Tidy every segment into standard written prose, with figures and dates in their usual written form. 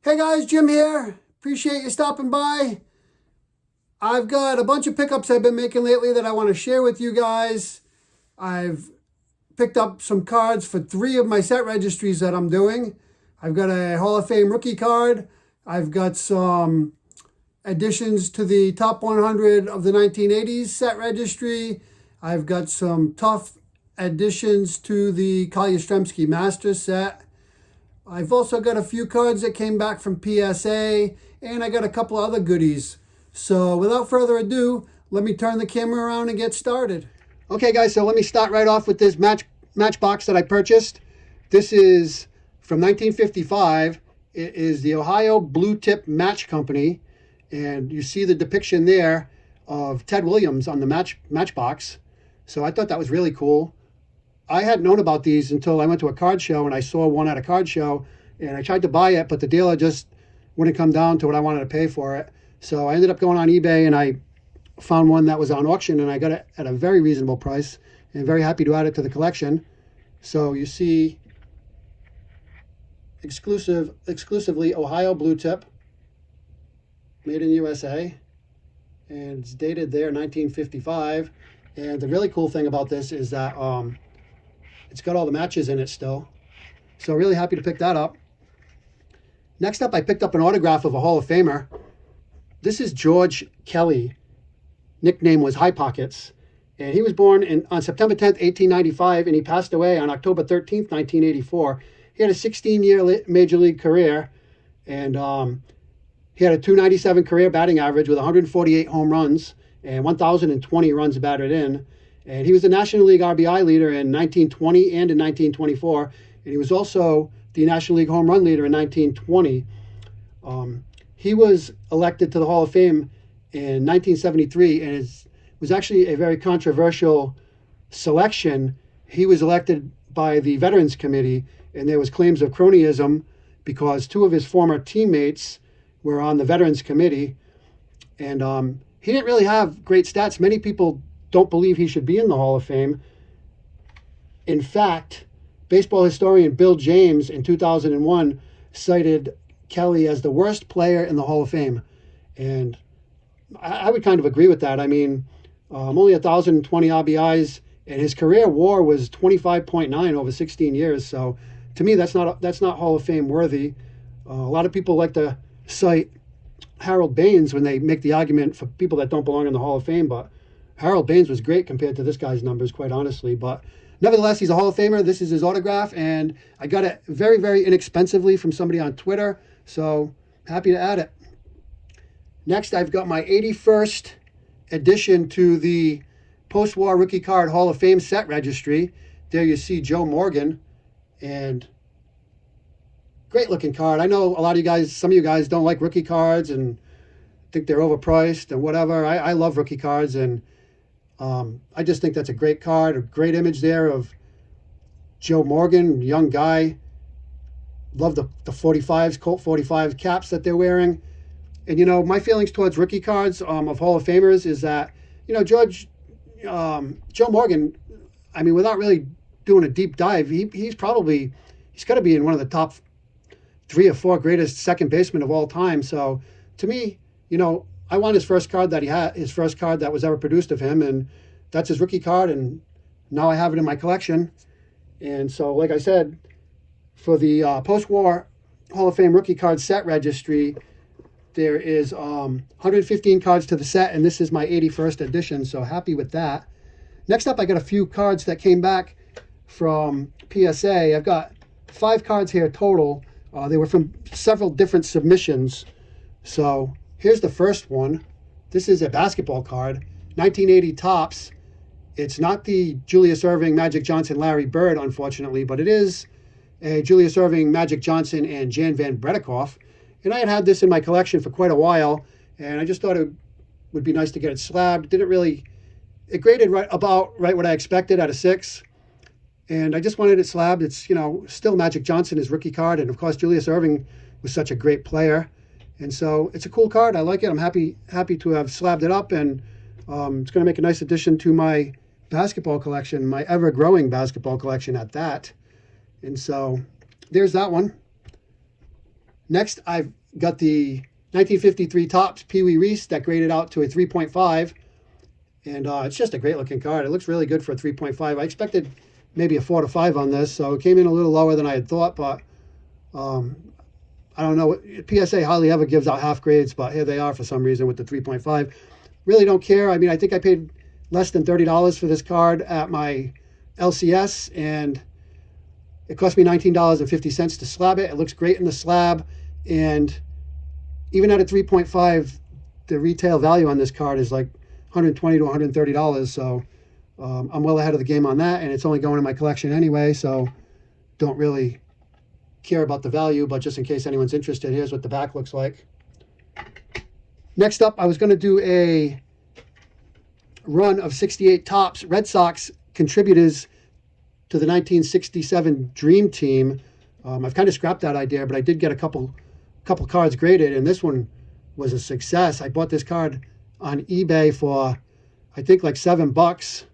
Hey guys, Jim here. Appreciate you stopping by. I've got a bunch of pickups I've been making lately that I want to share with you guys. I've picked up some cards for 3 of my set registries that I'm doing. I've got a Hall of Fame rookie card. I've got some additions to the top 100 of the 1980s set registry. I've got some tough additions to the Carl Yastrzemski Masters set. I've also got a few cards that came back from PSA, and I got a couple other goodies. So without further ado, let me turn the camera around and get started. Okay guys, so let me start right off with this matchbox that I purchased. This is from 1955. It is the Ohio Blue Tip Match Company, and you see the depiction there of Ted Williams on the matchbox. So I thought that was really cool. I hadn't known about these until I went to a card show and I saw one at a card show, and I tried to buy it, but the dealer just wouldn't come down to what I wanted to pay for it. So I ended up going on eBay and I found one that was on auction, and I got it at a very reasonable price, and very happy to add it to the collection. So you see exclusively Ohio Blue Tip, made in USA, and it's dated there 1955. And the really cool thing about this is that it's got all the matches in it still. So really happy to pick that up. Next up, I picked up an autograph of a Hall of Famer. This is George Kelly. Nickname was High Pockets. And he was born on September 10th, 1895, and he passed away on October 13th, 1984. He had a 16-year Major League career, and he had a .297 career batting average with 148 home runs and 1,020 runs batted in. And he was the National League RBI leader in 1920 and in 1924. And he was also the National League home run leader in 1920. He was elected to the Hall of Fame in 1973, and it was actually a very controversial selection. He was elected by the Veterans Committee, and there was claims of cronyism because 2 of his former teammates were on the Veterans Committee. And he didn't really have great stats. Many people don't believe he should be in the Hall of Fame. In fact, baseball historian Bill James in 2001 cited Kelly as the worst player in the Hall of Fame. And I would kind of agree with that. I mean, only 1,020 RBIs, and his career WAR was 25.9 over 16 years. So to me, that's not Hall of Fame worthy. A lot of people like to cite Harold Baines when they make the argument for people that don't belong in the Hall of Fame, but Harold Baines was great compared to this guy's numbers, quite honestly. But nevertheless, he's a Hall of Famer. This is his autograph, and I got it very, very inexpensively from somebody on Twitter, so happy to add it. Next, I've got my 81st addition to the Post-War Rookie Card Hall of Fame set registry. There you see Joe Morgan, and great looking card. I know a lot of you guys, some of you guys don't like rookie cards and think they're overpriced and whatever. I love rookie cards, and I just think that's a great card, a great image there of Joe Morgan, young guy. Love the 45s, Colt 45 caps that they're wearing. And, you know, my feelings towards rookie cards of Hall of Famers is that, you know, Joe Morgan, I mean, without really doing a deep dive, he's got to be in one of the top 3 or 4 greatest second basemen of all time. So to me, you know, I want his first card that was ever produced of him, and that's his rookie card, and now I have it in my collection. And so, like I said, for the post-war Hall of Fame rookie card set registry, there is 115 cards to the set, and this is my 81st edition, so happy with that. Next up, I got a few cards that came back from PSA. I've got 5 cards here total. They were from several different submissions. So here's the first one. This is a basketball card, 1980 Topps. It's not the Julius Erving, Magic Johnson, Larry Bird, unfortunately, but it is a Julius Erving, Magic Johnson, and Jan Van Bredekoff. And I had this in my collection for quite a while, and I just thought it would be nice to get it slabbed. It graded right what I expected at a 6. And I just wanted it slabbed. It's, you know, still Magic Johnson, his rookie card. And of course, Julius Erving was such a great player. And so it's a cool card. I like it. I'm happy to have slabbed it up. And it's going to make a nice addition to my basketball collection, my ever-growing basketball collection at that. And so there's that one. Next, I've got the 1953 Topps Pee Wee Reese that graded out to a 3.5. And it's just a great looking card. It looks really good for a 3.5. I expected maybe a 4 to 5 on this, so it came in a little lower than I had thought, but I don't know. PSA hardly ever gives out half grades, but here they are for some reason with the 3.5. Really don't care. I mean, I think I paid less than $30 for this card at my LCS, and it cost me $19.50 to slab it. It looks great in the slab, and even at a 3.5, the retail value on this card is like $120 to $130. So I'm well ahead of the game on that, and it's only going in my collection anyway, so don't really care about the value, but just in case anyone's interested, here's what the back looks like. Next up, I was going to do a run of 68 Topps Red Sox contributors to the 1967 Dream Team. I've kind of scrapped that idea, but I did get a couple cards graded, and this one was a success. I bought this card on eBay for, I think, like $7.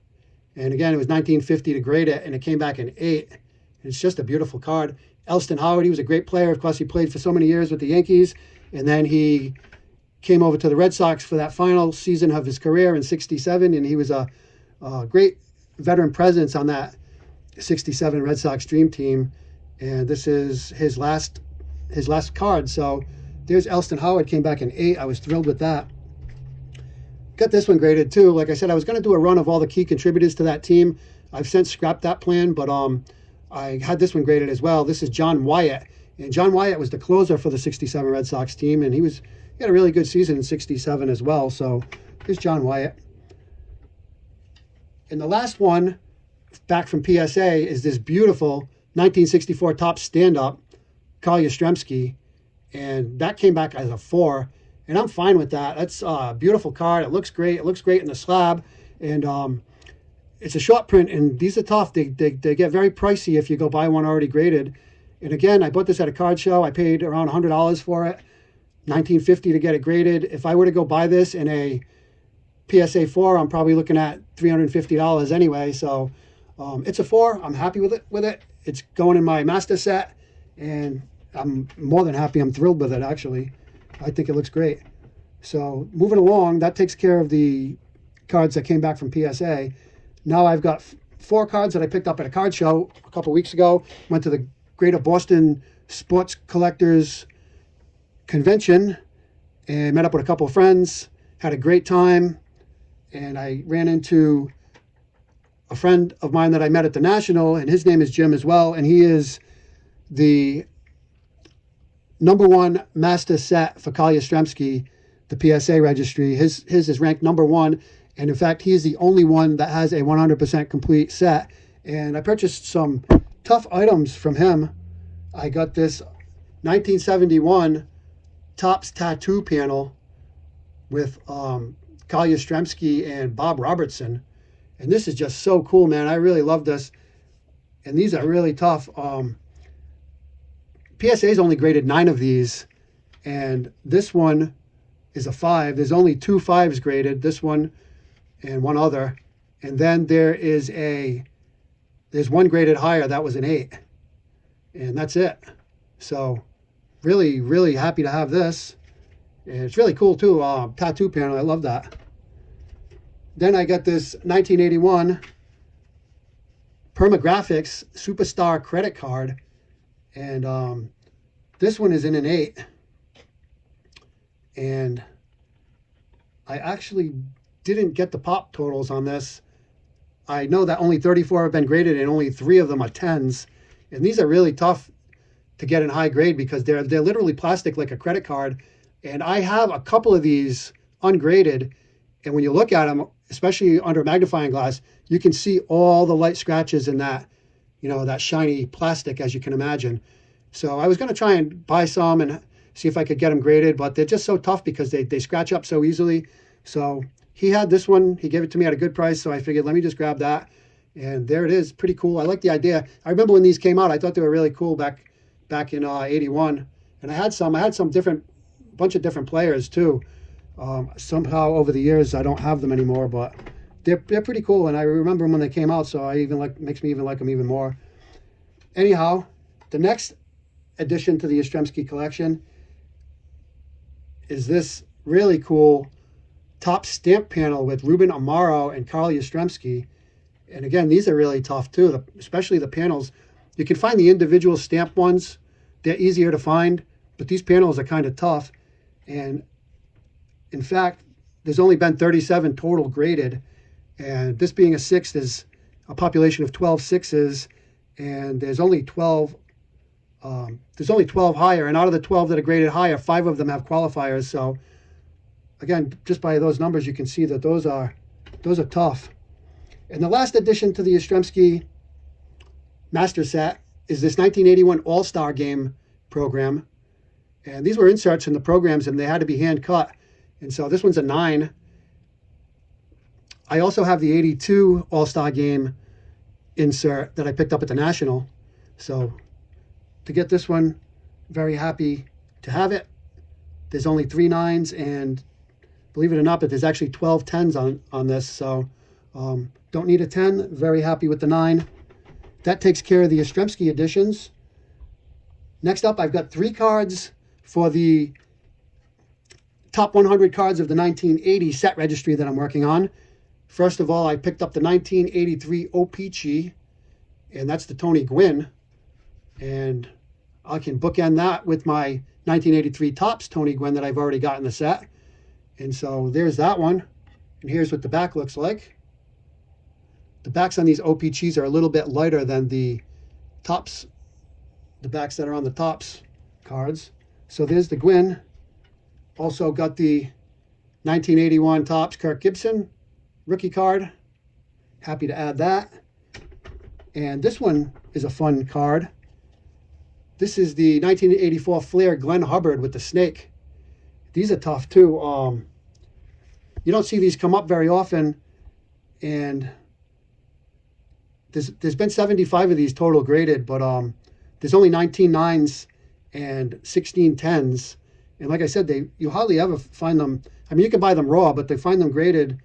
And again, it was $19.50 to grade it, and it came back in 8. And it's just a beautiful card. Elston Howard, he was a great player. Of course, he played for so many years with the Yankees, and then he came over to the Red Sox for that final season of his career in '67, and he was a great veteran presence on that '67 Red Sox Dream Team. And this is his last card. So there's Elston Howard, came back in 8. I was thrilled with that. Got this one graded too. Like I said, I was going to do a run of all the key contributors to that team. I've since scrapped that plan, but I had this one graded as well. This is John Wyatt, and John Wyatt was the closer for the '67 Red Sox team, and he had a really good season in '67 as well. So here's John Wyatt. And the last one back from PSA is this beautiful 1964 Topps stand-up, Carl Yastrzemski, and that came back as a 4, and I'm fine with that. That's a beautiful card. It looks great. It looks great in the slab, and it's a short print, and these are tough. They get very pricey if you go buy one already graded. And again, I bought this at a card show. I paid around $100 for it, $19.50 to get it graded. If I were to go buy this in a PSA 4, I'm probably looking at $350 anyway. So it's a 4. I'm happy with it. It's going in my master set, and I'm more than happy. I'm thrilled with it, actually. I think it looks great. So moving along, that takes care of the cards that came back from PSA. Now I've got 4 cards that I picked up at a card show a couple weeks ago. Went to the Greater Boston Sports Collectors Convention and met up with a couple of friends. Had a great time, and I ran into a friend of mine that I met at the National, and his name is Jim as well, and he is the #1 master set for Carl Yastrzemski, the PSA registry. His is ranked #1. And in fact, he is the only one that has a 100% complete set. And I purchased some tough items from him. I got this 1971 Topps tattoo panel with Carl Yastrzemski and Bob Robertson. And this is just so cool, man. I really love this. And these are really tough. PSA's only graded 9 of these. And this one is a 5. There's only 2 5s graded. This one and one other, and then there's one graded higher. That was an 8, and that's it. So really, really happy to have this, and it's really cool too. Tattoo panel, I love that. Then I got this 1981 Permagraphics Superstar credit card, and this one is in an 8, and I actually didn't get the pop totals on this. I know that only 34 have been graded, and only 3 of them are 10s, and these are really tough to get in high grade because they're literally plastic like a credit card. And I have a couple of these ungraded, and when you look at them, especially under a magnifying glass, you can see all the light scratches in that, that shiny plastic, as you can imagine. So I was going to try and buy some and see if I could get them graded, but they're just so tough because they scratch up so easily. So he had this one. He gave it to me at a good price, so I figured let me just grab that. And there it is. Pretty cool. I like the idea. I remember when these came out, I thought they were really cool back in '81. And I had some bunch of different players too. Somehow over the years I don't have them anymore, but they're pretty cool. And I remember them when they came out, so makes me even like them even more. Anyhow, the next addition to the Yastrzemski collection is this really cool top stamp panel with Ruben Amaro and Carl Yastrzemski. And again, these are really tough too, especially the panels. You can find the individual stamp ones. They're easier to find, but these panels are kind of tough. And in fact, there's only been 37 total graded. And this being a sixth is a population of 12 sixes, and there's only 12 higher. And out of the 12 that are graded higher, 5 of them have qualifiers. So again, just by those numbers, you can see that those are tough. And the last addition to the Yastrzemski master set is this 1981 All-Star Game program. And these were inserts in the programs, and they had to be hand cut. And so this one's a 9. I also have the 82 All-Star Game insert that I picked up at the National. So to get this one, very happy to have it. There's only 3 9s, and believe it or not, but there's actually 12 10s on this. So don't need a 10. Very happy with the 9. That takes care of the Yastrzemski editions. Next up, I've got 3 cards for the top 100 cards of the 1980 set registry that I'm working on. First of all, I picked up the 1983 O-Pee-Chee, and that's the Tony Gwynn. And I can bookend that with my 1983 Topps Tony Gwynn that I've already got in the set. And so there's that one. And here's what the back looks like. The backs on these O-Pee-Chees are a little bit lighter than the Topps, the backs that are on the Topps cards. So there's the Gwynn. Also got the 1981 Topps Kirk Gibson rookie card. Happy to add that. And this one is a fun card. This is the 1984 Flair Glenn Hubbard with the snake. These are tough too. You don't see these come up very often, and there's been 75 of these total graded, but there's only 19 9s and 16 10s. And like I said, you hardly ever find them. I mean, you can buy them raw, but they find them graded.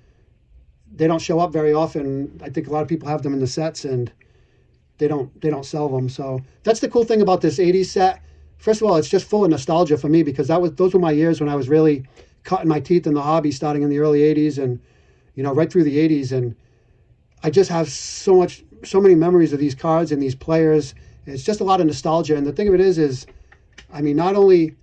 They don't show up very often. I think a lot of people have them in the sets, and they don't sell them. So that's the cool thing about this 80s set. First of all, it's just full of nostalgia for me, because those were my years when I was really cutting my teeth in the hobby, starting in the early 80s and right through the 80s. And I just have so many memories of these cards and these players. It's just a lot of nostalgia. And the thing of it is I mean, not only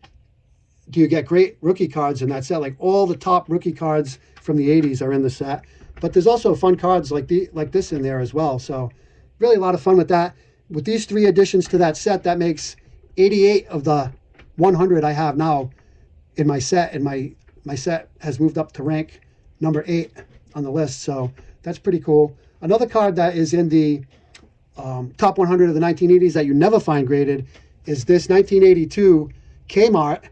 do you get great rookie cards in that set, like all the top rookie cards from the 80s are in the set, but there's also fun cards like this in there as well. So really a lot of fun with that. With these 3 additions to that set, that makes 88 of the 100 I have now in my set, and my set has moved up to rank number 8 on the list. So that's pretty cool. Another card that is in the top 100 of the 1980s that you never find graded is this 1982 Kmart.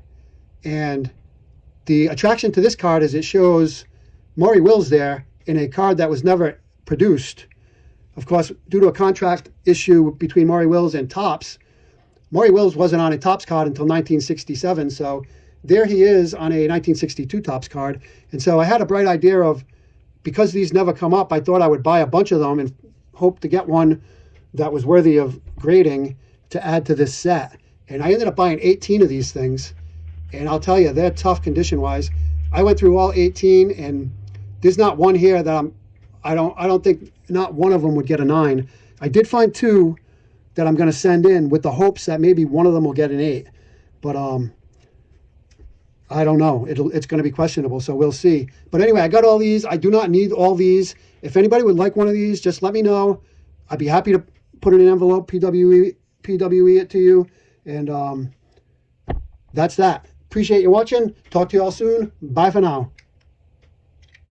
And the attraction to this card is it shows Maury Wills there in a card that was never produced. Of course, due to a contract issue between Maury Wills and Topps, Maury Wills wasn't on a Topps card until 1967. So there he is on a 1962 Topps card. And so I had a bright idea of, because these never come up, I thought I would buy a bunch of them and hope to get one that was worthy of grading to add to this set. And I ended up buying 18 of these things. And I'll tell you, they're tough condition-wise. I went through all 18, and there's not one here that I don't think not one of them would get a 9. I did find 2 that I'm going to send in with the hopes that maybe one of them will get an 8. But I don't know. It's going to be questionable, so we'll see. But anyway, I got all these. I do not need all these. If anybody would like one of these, just let me know. I'd be happy to put it in an envelope, PWE it to you. And that's that. Appreciate you watching. Talk to you all soon. Bye for now.